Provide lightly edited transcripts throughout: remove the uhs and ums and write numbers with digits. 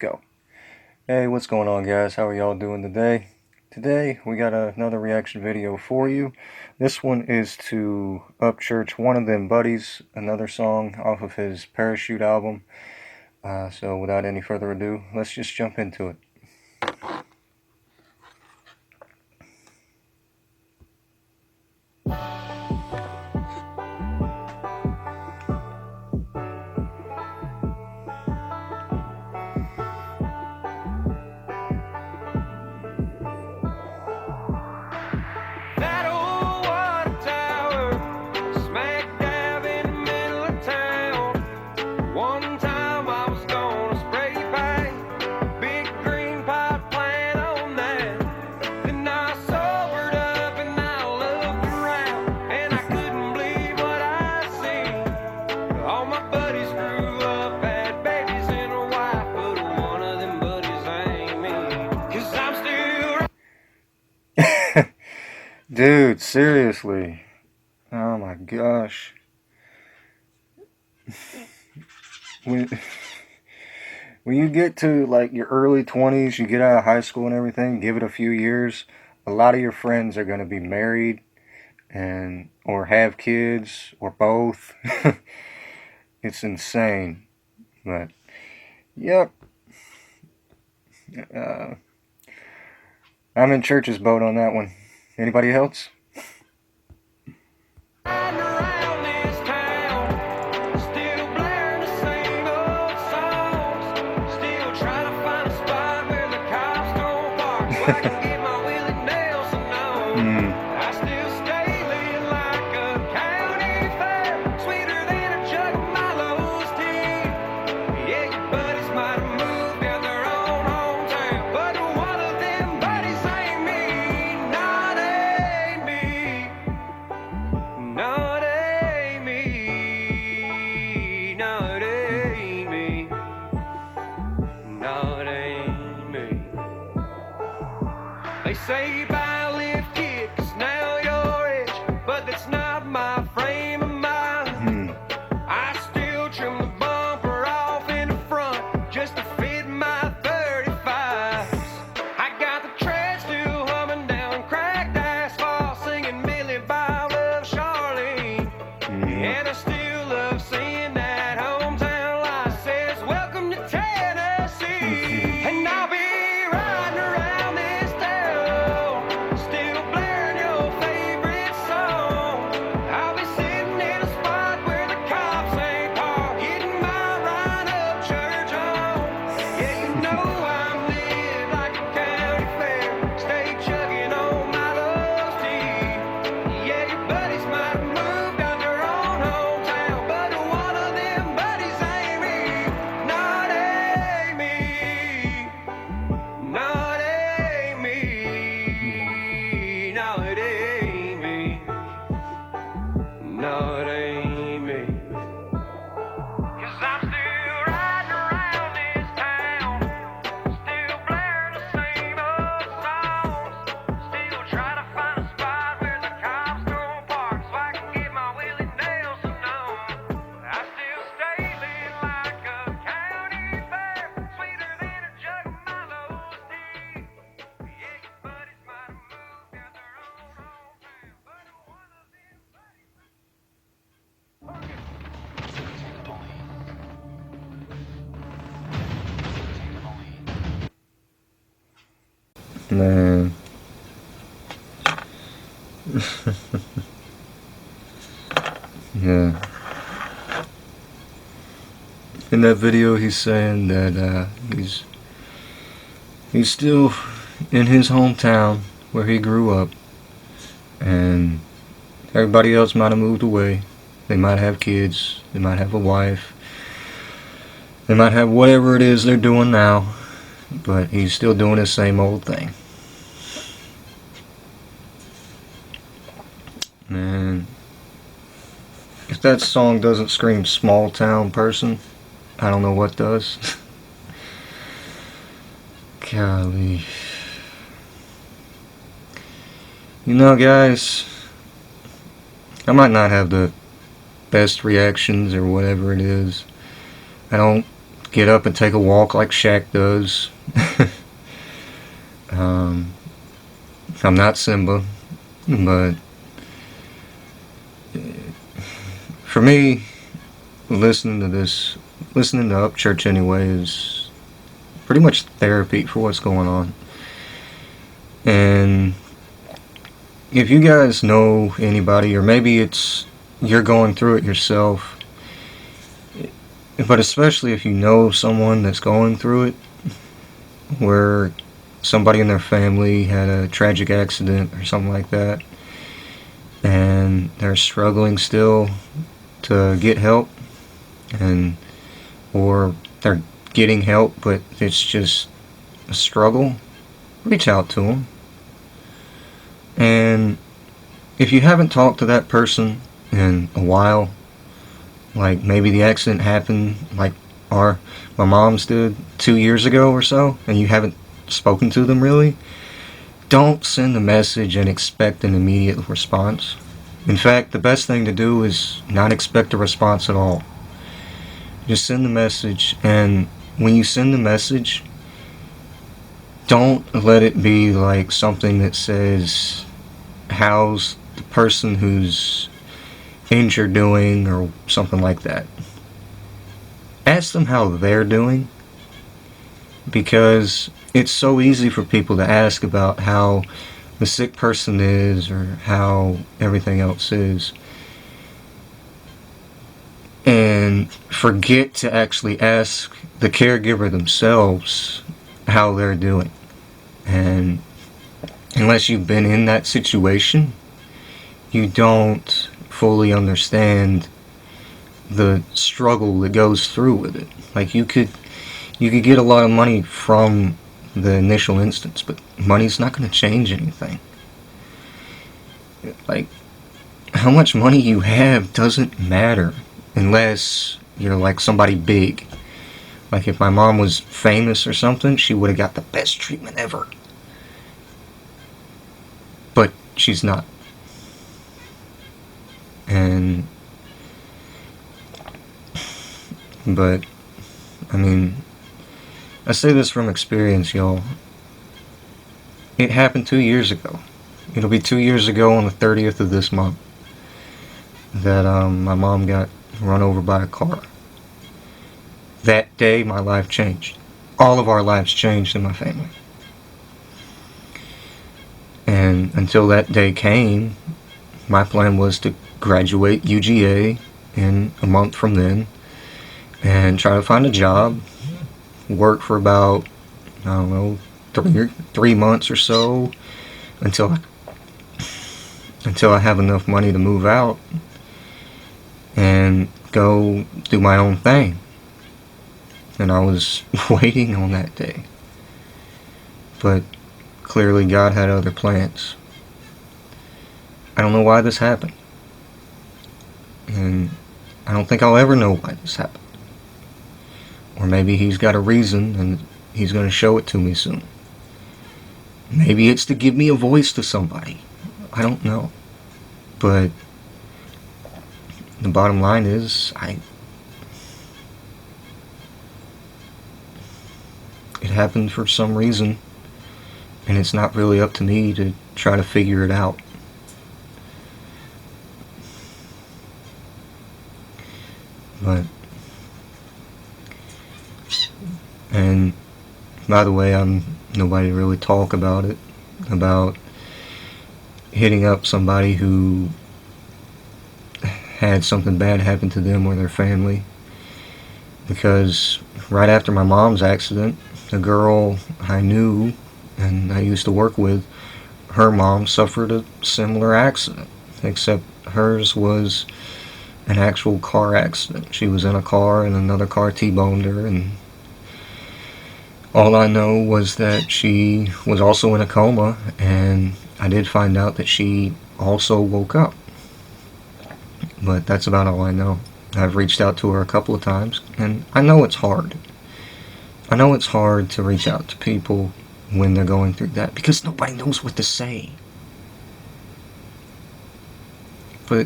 go. Hey, what's going on, guys? How are y'all doing today? Today we got another reaction video for you. This one is to Upchurch, One of Them Buddies, another song off of his Parachute album. So without any further ado, let's just jump into it. Dude, seriously. Oh my gosh. When you get to like your early 20s, you get out of high school and everything, give it a few years, a lot of your friends are going to be married and or have kids or both. It's insane. But yep. I'm in Church's boat on that one. Anybody else? They say buy a lift kit, 'cause now you're rich, but that's not my frame of mind. I still trim the bumper off in the front just to fit my 35s. I got the tread still humming down cracked asphalt, singing Millie Bob Love Charlene. And I still love seeing that hometown light says welcome to Tennessee. And I'll be riding around this town, still blaring your favorite song. I'll be sitting in a spot where the cops ain't parked, getting my Ryan Upchurch on. Yeah, you know I'm living like a county fair, stay chugging on my love's tea. Yeah, your buddies might have moved out their own hometown, but one of them buddies ain't me. Not ain't me. Not ain't me. No, it ain't me. No, it ain't me. 'Cause I'm still riding around this town, still blaring the same old songs, still trying to find a spot where the cops don't park so I can get my Willie Nelson on. I still stay lit like a county fair, sweeter than a jug of Milo's tea. Yeah, your buddies might have moved out their own hometown, but one of them buddies. Man. Yeah. In that video, he's saying that he's still in his hometown where he grew up, and everybody else might have moved away. They might have kids. They might have a wife. They might have whatever it is they're doing now, but he's still doing the same old thing. Man, if that song doesn't scream small town person, I don't know what does. Golly. You know, guys, I might not have the best reactions or whatever it is. I don't get up and take a walk like Shaq does. I'm not Simba, but for me, listening to Upchurch anyway is pretty much therapy for what's going on. And if you guys know anybody, or maybe you're going through it yourself, but especially if you know someone that's going through it, where somebody in their family had a tragic accident or something like that, and they're struggling still to get help, or they're getting help, but it's just a struggle, reach out to them. And if you haven't talked to that person in a while, like maybe the accident happened like my mom's did 2 years ago or so, and you haven't spoken to them really, don't send a message and expect an immediate response. In fact, the best thing to do is not expect a response at all. Just send the message, and when you send the message, don't let it be like something that says, how's the person who's injured doing, or something like that. Ask them how they're doing, because it's so easy for people to ask about how the sick person is or how everything else is, and forget to actually ask the caregiver themselves how they're doing. And unless you've been in that situation, you don't fully understand the struggle that goes through with it. Like you could get a lot of money from the initial instance, but money's not going to change anything. Like, how much money you have doesn't matter unless you're like somebody big. Like if my mom was famous or something, she would have got the best treatment ever. But she's not. But I mean, I say this from experience, y'all. It happened 2 years ago. It'll be 2 years ago on the 30th of this month that my mom got run over by a car. That day, my life changed. All of our lives changed in my family. And until that day came, my plan was to graduate UGA in a month from then and try to find a job, work for about, I don't know, 3 months or so until I have enough money to move out and go do my own thing. And I was waiting on that day. But clearly God had other plans. I don't know why this happened. And I don't think I'll ever know why this happened. Or maybe he's got a reason and he's going to show it to me soon. Maybe it's to give me a voice to somebody. I don't know. But the bottom line is, it happened for some reason, and it's not really up to me to try to figure it out. But, and by the way, I'm nobody to really talk about it, about hitting up somebody who had something bad happen to them or their family, because right after my mom's accident, the girl I knew and I used to work with, her mom suffered a similar accident, except hers was an actual car accident. She was in a car and another car T-boned her, and all I know was that she was also in a coma, and I did find out that she also woke up. But that's about all I know. I've reached out to her a couple of times, and I know it's hard. I know it's hard to reach out to people when they're going through that, because nobody knows what to say. But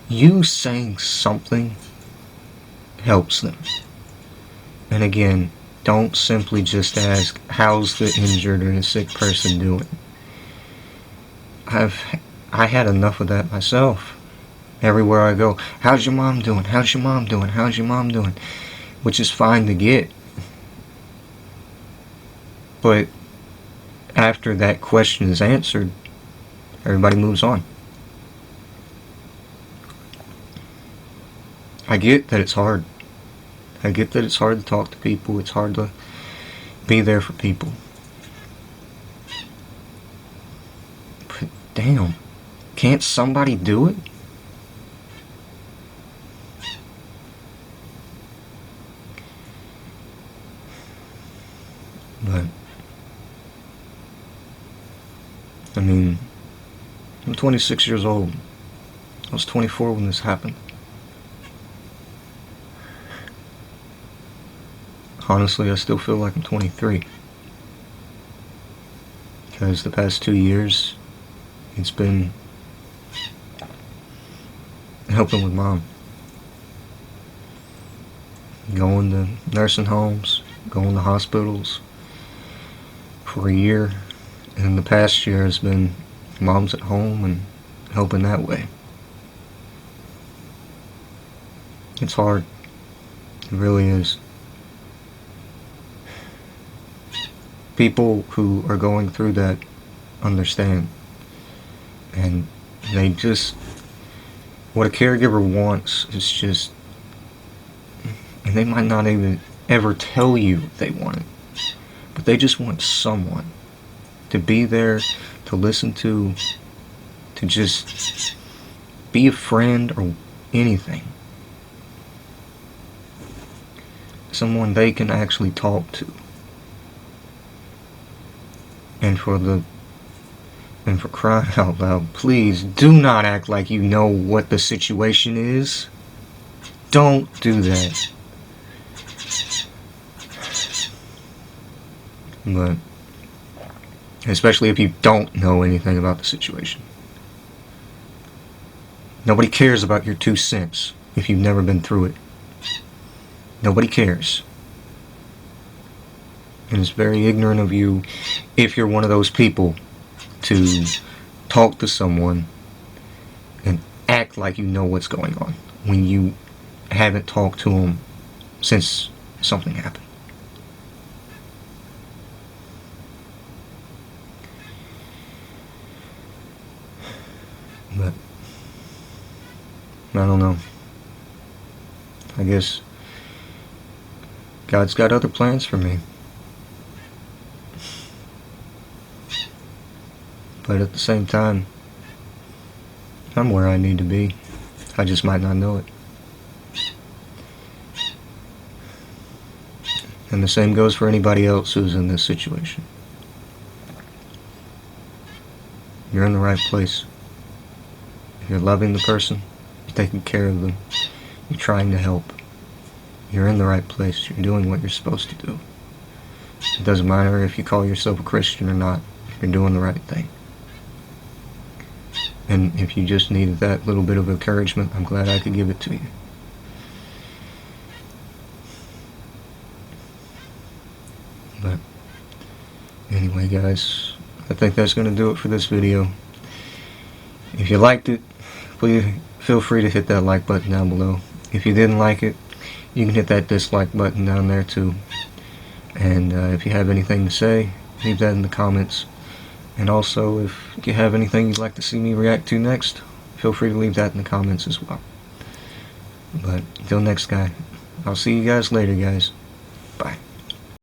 you saying something helps them. And again, don't simply just ask, how's the injured or the sick person doing? I had enough of that myself. Everywhere I go, how's your mom doing? How's your mom doing? How's your mom doing? Which is fine to get. But after that question is answered, everybody moves on. I get that it's hard. I get that it's hard to talk to people. It's hard to be there for people. But damn, can't somebody do it? But I mean, I'm 26 years old. I was 24 when this happened. Honestly, I still feel like I'm 23. Because the past 2 years, it's been helping with Mom. Going to nursing homes, going to hospitals for a year. And the past year has been Mom's at home and helping that way. It's hard. It really is. People who are going through that understand. And they just, what a caregiver wants is just, and they might not even ever tell you they want it, but they just want someone to be there, to listen to just be a friend or anything. Someone they can actually talk to. And for crying out loud, please do not act like you know what the situation is. Don't do that. But especially if you don't know anything about the situation. Nobody cares about your 2 cents if you've never been through it. Nobody cares. And it's very ignorant of you if you're one of those people to talk to someone and act like you know what's going on when you haven't talked to them since something happened. But I don't know. I guess God's got other plans for me. But at the same time, I'm where I need to be. I just might not know it. And the same goes for anybody else who's in this situation. You're in the right place. You're loving the person. You're taking care of them. You're trying to help. You're in the right place. You're doing what you're supposed to do. It doesn't matter if you call yourself a Christian or not. You're doing the right thing. And if you just needed that little bit of encouragement, I'm glad I could give it to you. But anyway, guys, I think that's going to do it for this video. If you liked it, please feel free to hit that like button down below. If you didn't like it, you can hit that dislike button down there too. And if you have anything to say, leave that in the comments. And also, if you have anything you'd like to see me react to next, feel free to leave that in the comments as well. But until next guy, I'll see you guys later, guys.